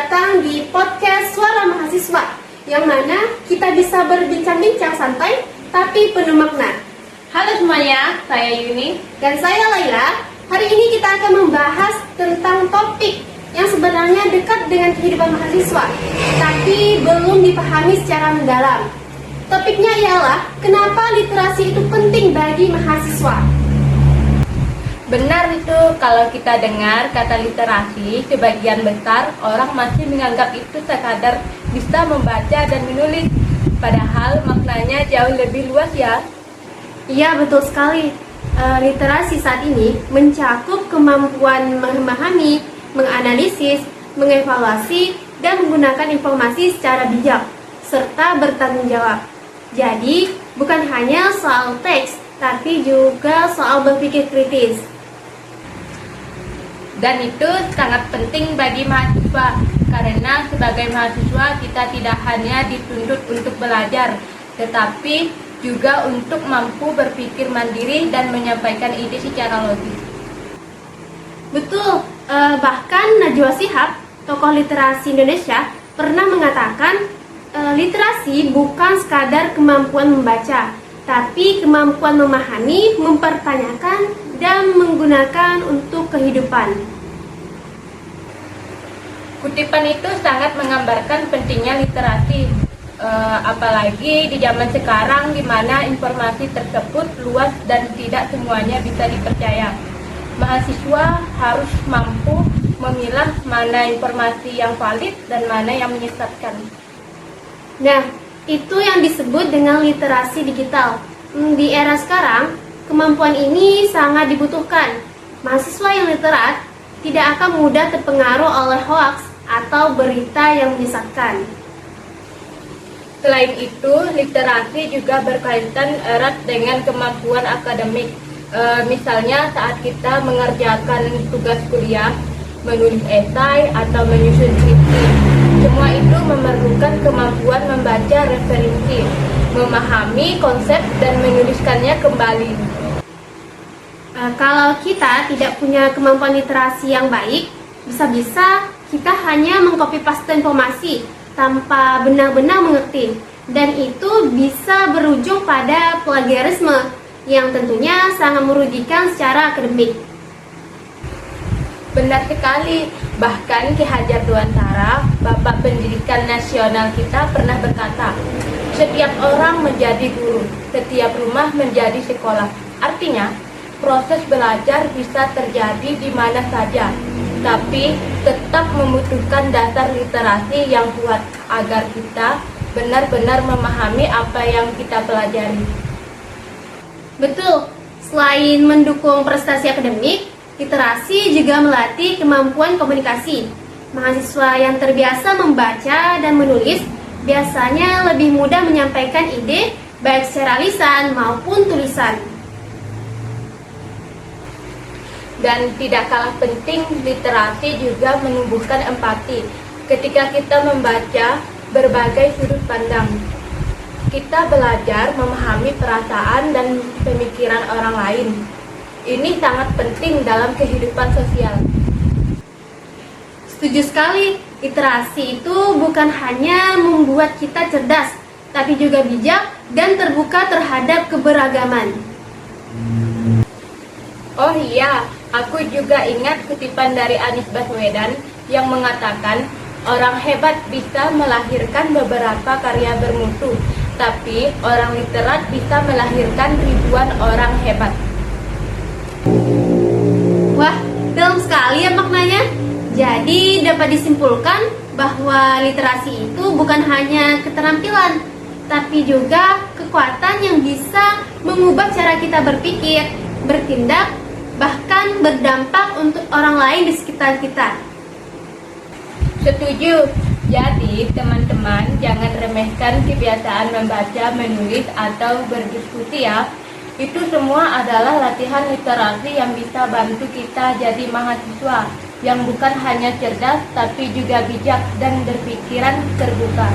datang di podcast Suara Mahasiswa, yang mana kita bisa berbincang-bincang santai tapi penuh makna. Halo semuanya, saya Yuni Dan saya Laila. Hari ini kita akan membahas tentang topik yang sebenarnya dekat dengan kehidupan mahasiswa, tapi belum dipahami secara mendalam. Topiknya ialah, kenapa literasi itu penting bagi mahasiswa? Benar itu, kalau kita dengar kata literasi, sebagian besar orang masih menganggap itu sekadar bisa membaca dan menulis. Padahal maknanya jauh lebih luas ya. Iya, betul sekali. Literasi saat ini mencakup kemampuan memahami, menganalisis, mengevaluasi, dan menggunakan informasi secara bijak, serta bertanggung jawab. Jadi, bukan hanya soal teks, tapi juga soal berpikir kritis. Dan itu sangat penting bagi mahasiswa, karena sebagai mahasiswa kita tidak hanya dituntut untuk belajar, tetapi juga untuk mampu berpikir mandiri dan menyampaikan ide secara logis. Betul, bahkan Najwa Shihab, tokoh literasi Indonesia, pernah mengatakan literasi bukan sekadar kemampuan membaca, tapi kemampuan memahami, mempertanyakan, dan menggunakan untuk kehidupan. Kutipan itu sangat menggambarkan pentingnya literasi, apalagi di zaman sekarang di mana informasi tersebut luas dan tidak semuanya bisa dipercaya. Mahasiswa harus mampu memilah mana informasi yang valid dan mana yang menyesatkan. Nah, itu yang disebut dengan literasi digital. Di era sekarang, kemampuan ini sangat dibutuhkan. Mahasiswa yang literat tidak akan mudah terpengaruh oleh hoaks atau berita yang menyesatkan. Selain itu, literasi juga berkaitan erat dengan kemampuan akademik. Misalnya saat kita mengerjakan tugas kuliah, menulis esai, atau menyusun skripsi. Semua itu memerlukan kemampuan membaca referensi, memahami konsep, dan menuliskannya kembali. Kalau kita tidak punya kemampuan literasi yang baik, bisa-bisa kita hanya mengcopy-paste informasi tanpa benar-benar mengerti, dan itu bisa berujung pada plagiarisme yang tentunya sangat merugikan secara akademik. Benar sekali, bahkan Ki Hajar Dewantara, Bapak Pendidikan Nasional kita pernah berkata, setiap orang menjadi guru, setiap rumah menjadi sekolah. Artinya, proses belajar bisa terjadi di mana saja, tapi tetap membutuhkan dasar literasi yang kuat agar kita benar-benar memahami apa yang kita pelajari. Betul, selain mendukung prestasi akademik, literasi juga melatih kemampuan komunikasi. Mahasiswa yang terbiasa membaca dan menulis biasanya lebih mudah menyampaikan ide baik secara lisan maupun tulisan. Dan tidak kalah penting, literasi juga menumbuhkan empati. Ketika kita membaca berbagai sudut pandang, kita belajar memahami perasaan dan pemikiran orang lain. Ini sangat penting dalam kehidupan sosial. Setuju sekali, literasi itu bukan hanya membuat kita cerdas, tapi juga bijak dan terbuka terhadap keberagaman. Oh iya, aku juga ingat kutipan dari Anies Baswedan yang mengatakan, orang hebat bisa melahirkan beberapa karya bermutu, tapi orang literat bisa melahirkan ribuan orang hebat. Wah, dalam sekali ya maknanya. Jadi dapat disimpulkan bahwa literasi itu bukan hanya keterampilan, tapi juga kekuatan yang bisa mengubah cara kita berpikir, bertindak, bahkan berdampak untuk orang lain di sekitar kita. Setuju. Jadi teman-teman jangan remehkan kebiasaan membaca, menulis, atau berdiskusi ya. Itu semua adalah latihan literasi yang bisa bantu kita jadi mahasiswa yang bukan hanya cerdas tapi juga bijak dan berpikiran terbuka.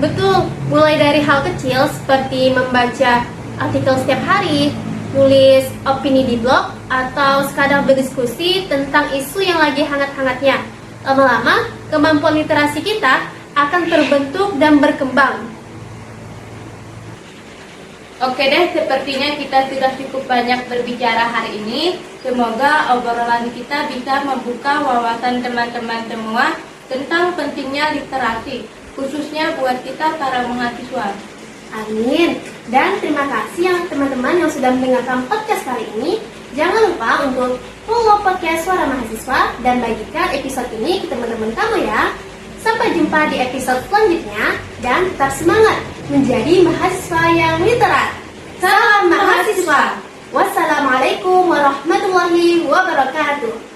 Betul, mulai dari hal kecil seperti membaca artikel setiap hari, nulis opini di blog, atau sekadar berdiskusi tentang isu yang lagi hangat-hangatnya. Lama-lama, kemampuan literasi kita akan terbentuk dan berkembang. Oke deh, sepertinya kita sudah cukup banyak berbicara hari ini. Semoga obrolan kita bisa membuka wawasan teman-teman semua tentang pentingnya literasi, khususnya buat kita para mahasiswa. Amin. Dan terima kasih yang teman-teman yang sudah mendengarkan podcast kali ini. Jangan lupa untuk follow podcast Suara Mahasiswa dan bagikan episode ini ke teman-teman kamu ya. Sampai jumpa di episode selanjutnya dan tetap semangat menjadi mahasiswa yang literat. Salam mahasiswa. Wassalamualaikum warahmatullahi wabarakatuh.